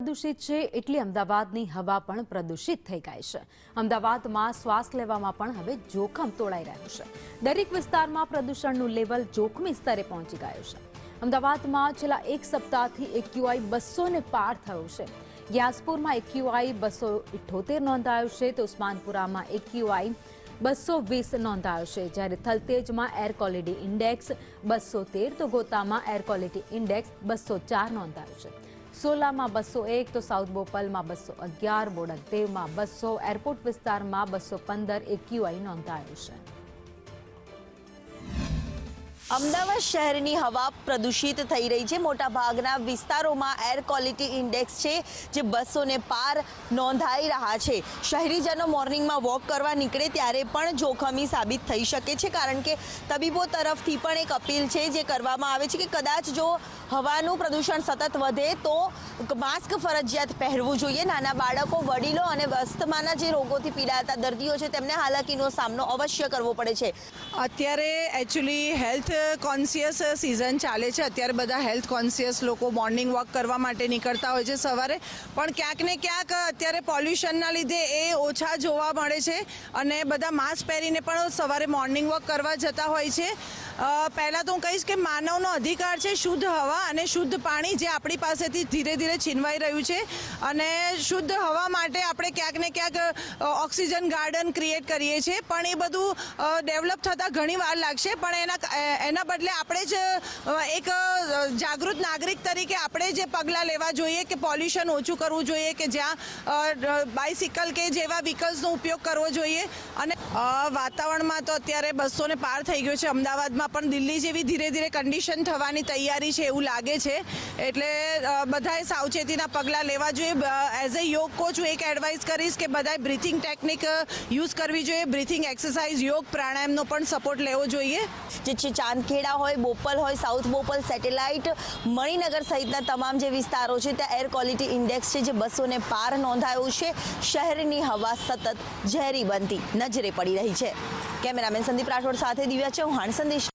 પ્રદૂષિત છે એટલી અમદાવાદની હવા પણ પ્રદૂષિત થઈ ગઈ છે। અમદાવાદમાં શ્વાસ લેવામાં પણ હવે જોખમ તોળાઈ રહ્યું છે। દરેક વિસ્તારમાં પ્રદૂષણનું લેવલ જોખમી સ્તરે પહોંચી ગયું છે। અમદાવાદમાં છેલ્લા એક સપ્તાહથી એક્યુઆઈ 200 ને પાર થયું છે। ગ્યાસપુરમાં એક્યુઆઈ 278 નોંધાયું છે તો ઉસ્માનપુરામાં એક્યુઆઈ 220 નોંધાયો છે, જ્યારે થલતેજમાં એર ક્વોલિટી ઇન્ડેક્સ 213 તો ગોતામાં એર ક્વોલિટી ઇન્ડેક્સ 204 નોંધાયું છે। સોલામાં 201 તો સાઉથ બોપલમાં 211, બોડકદેવમાં 200, એરપોર્ટ વિસ્તારમાં 215 એક્યુઆઈ નોંધાયું છે। અમદાવાદ શહેરની હવા પ્રદૂષિત થઈ રહી છે। મોટાભાગના વિસ્તારોમાં એર ક્વોલિટી ઇન્ડેક્સ છે જે 200 ને પાર નોંધાઈ રહ્યા છે। શહેરીજનો મોર્નિંગમાં વોક કરવા નીકળે ત્યારે પણ જોખમી સાબિત થઈ શકે છે, કારણ કે તબીબો તરફથી પણ એક અપીલ છે જે કરવામાં આવે છે કે કદાચ જો હવાનું પ્રદૂષણ સતત વધે તો માસ્ક ફરજિયાત પહેરવું જોઈએ। નાના બાળકો, વડીલો અને અસ્થમાના જે રોગોથી પીડાતા દર્દીઓ છે તેમને હાલાકીનો સામનો અવશ્ય કરવો પડે છે। અત્યારે એકચ્યુઅલી હેલ્થ કોન્શિયસ સિઝન ચાલે છે। અત્યારે બધા હેલ્થ કોન્શિયસ લોકો મોર્નિંગ વોક કરવા માટે નીકળતા હોય છે સવારે, પણ ક્યાંક ને ક્યાંક અત્યારે પોલ્યુશનના લીધે એ ઓછા જોવા મળે છે અને બધા માસ્ક પહેરીને પણ સવારે મોર્નિંગ વોક કરવા જતા હોય છે। પહેલાં તો હું કહીશ કે માનવનો અધિકાર છે શુદ્ધ હવા અને શુદ્ધ પાણી, જે આપણી પાસેથી ધીરે ધીરે છીનવાઈ રહ્યું છે, અને શુદ્ધ હવા માટે આપણે ક્યાંક ને ક્યાંક ઓક્સિજન ગાર્ડન ક્રિએટ કરીએ છીએ, પણ એ બધું ડેવલપ થતાં ઘણી વાર લાગશે। પણ એના બદલે આપણે જ એક જાગૃત નાગરિક તરીકે આપણે જે પગલાં લેવા જોઈએ કે પોલ્યુશન ઓછું કરવું જોઈએ, કે જ્યાં બાઇસિકલ કે જેવા વ્હીકલ્સનો ઉપયોગ કરવો જોઈએ। અને વાતાવરણમાં તો અત્યારે 200 ને પાર થઈ ગયો છે। અમદાવાદમાં પણ દિલ્હી જેવી ધીરે ધીરે કન્ડિશન થવાની તૈયારી છે એવું લાગે છે, એટલે બધાએ સાવચેતીના પગલાં લેવા જોઈએ। એઝ એ યોગ કોચ હું એક એડવાઇસ કરીશ કે બધાએ બ્રીથિંગ ટેકનિક યુઝ કરવી જોઈએ, બ્રીથિંગ એક્સરસાઇઝ, યોગ, પ્રાણાયામનો પણ સપોર્ટ લેવો જોઈએ। જે છે ચાંદખેડા હોય, બોપલ હોય, સાઉથ બોપલ, સેટેલાઇટ, મણિનગર સહિતના તમામ જે વિસ્તારો છે ત્યાં એર ક્વોલિટી ઇન્ડેક્સ છે જે 200 ને પાર નોંધાયું છે। શહેરની હવા સતત ઝેરી બનતી નજરે પડી રહી છે। કેમેરામેન સંદીપ રાઠોડ સાથે દિવ્યા ચૌહાણ, સંદેશ।